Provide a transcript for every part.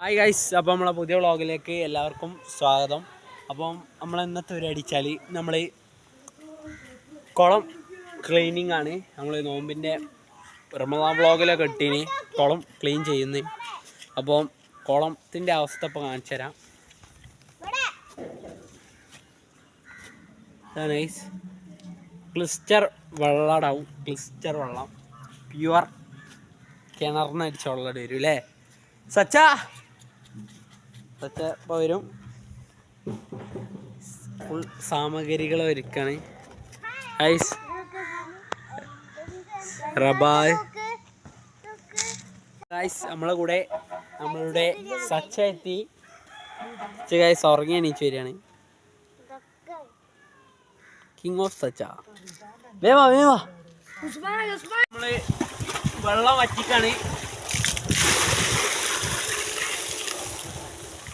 Hi guys, അപ്പോൾ നമ്മളെ പുതിയ വ്ളോഗിലേക്ക് എല്ലാവർക്കും സ്വാഗതം. അപ്പം നമ്മൾ ഇന്നത്തെ ഒരു അടിച്ചാൽ നമ്മൾ കുളം ക്ലീനിങ് ആണ്. നമ്മൾ നോമ്പിൻ്റെ റമദാൻ വ്ളോഗിലൊക്കെ ഇട്ടീന് കുളം ക്ലീൻ ചെയ്യുന്നത്. അപ്പം കുളത്തിൻ്റെ അവസ്ഥ ഇപ്പോൾ കാണിച്ചു തരാം. ഗൈസ്, ക്ലിസ്റ്റർ വെള്ളമാവും, ക്ലിസ്റ്റർ വെള്ളം പ്യുവർ കിണറിന് അടിച്ച വെള്ളം വരും അല്ലേ സച്ച ഇപ്പോൾ വരും. ഫുൾ സാമഗ്രികൾ ഒരുക്കാണ് ഗൈസ്. റബായ് ഗൈസ്, നമ്മളുടെ സച്ച എത്തി. ഗൈസ് ഉറങ്ങി എണീച്ച് വരികയാണ്. King of Sacha. വേവാ നമ്മള് വെള്ളം വറ്റിക്കാണ്.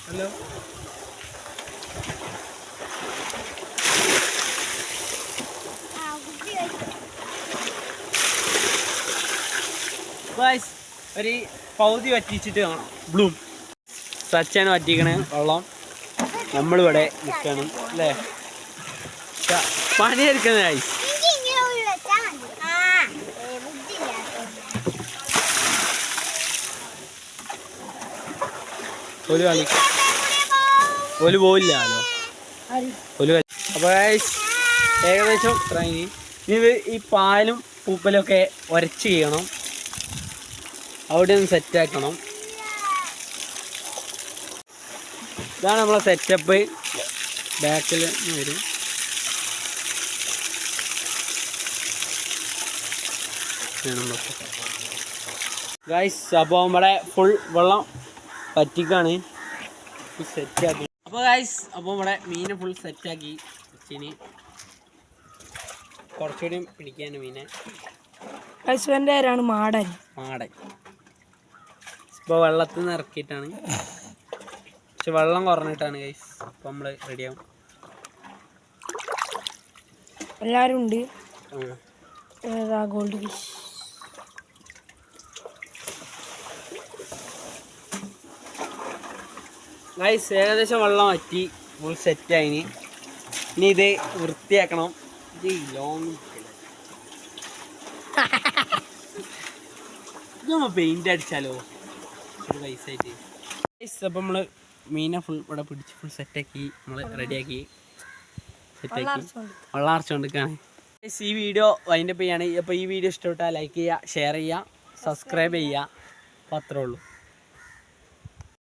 ഹലോ ഗൈസ്, ഒരു പകുതി വറ്റിച്ചിട്ട് കാണാം. ബ്ലൂം സച്ചാണ് വറ്റിക്കണേ വെള്ളം. നമ്മളിവിടെ നിൽക്കണം അല്ലേ, പണിയെടുക്കുന്ന ഗൈസ്. ഒരു കളി ഒരു പോയില്ലല്ലോ ഒരു കളി. അപ്പോൾ ഗൈസ് ഏകദേശം ഇത്രയും. ഇനി ഈ പാലും പൂപ്പലൊക്കെ ഉരച്ച് ചെയ്യണം, അവിടെ ഒന്ന് സെറ്റാക്കണം. ഇതാണ് നമ്മളെ സെറ്റപ്പ്. ബാക്കിൽ വരും. ഗൈസ്, അപ്പോൾ നമ്മുടെ ഫുൾ വെള്ളം പറ്റിക്കാണ്, സെറ്റാക്കി. അപ്പോൾ ഗൈസ്, അപ്പോൾ നമ്മുടെ മീനെ ഫുൾ സെറ്റാക്കി വെച്ചിന്. കുറച്ചുകൂടി പിടിക്കാൻ മീനെ. ഐശ്വര്യൻ്റെ പേരാണ് മാടൻ. ഇപ്പോൾ വെള്ളത്തിൽ നിന്ന് ഇറക്കിയിട്ടാണ്, പക്ഷെ വെള്ളം കുറഞ്ഞിട്ടാണ് ഗൈസ്. അപ്പോൾ നമ്മൾ റെഡിയാവും. എല്ലാവരും ഉണ്ട്. ഗോൾഡ് ഫിഷ് ഗൈസ്, ഏകദേശം വെള്ളം വറ്റി ഫുൾ സെറ്റായിന്. ഇനി ഇത് വൃത്തിയാക്കണം. ഇത് ലോങ് പെയിന്റ് അടിച്ചാലോ ഒരു പൈസ ആയിട്ട്. ഗൈസ്, അപ്പം നമ്മൾ മീനെ ഫുൾ ഇവിടെ പിടിച്ച് ഫുൾ സെറ്റാക്കി നമ്മൾ റെഡിയാക്കി സെറ്റാക്കി വെള്ളം അരച്ചുകൊണ്ടിരിക്കുകയാണ്. ഗൈസ്, ഈ വീഡിയോ വൈൻഡപ്പ് ചെയ്യാണ്. അപ്പോൾ ഈ വീഡിയോ ഇഷ്ടപ്പെട്ടാൽ ലൈക്ക് ചെയ്യുക, ഷെയർ ചെയ്യുക, സബ്സ്ക്രൈബ് ചെയ്യുക. അപ്പോൾ അത്രേ ഉള്ളൂ.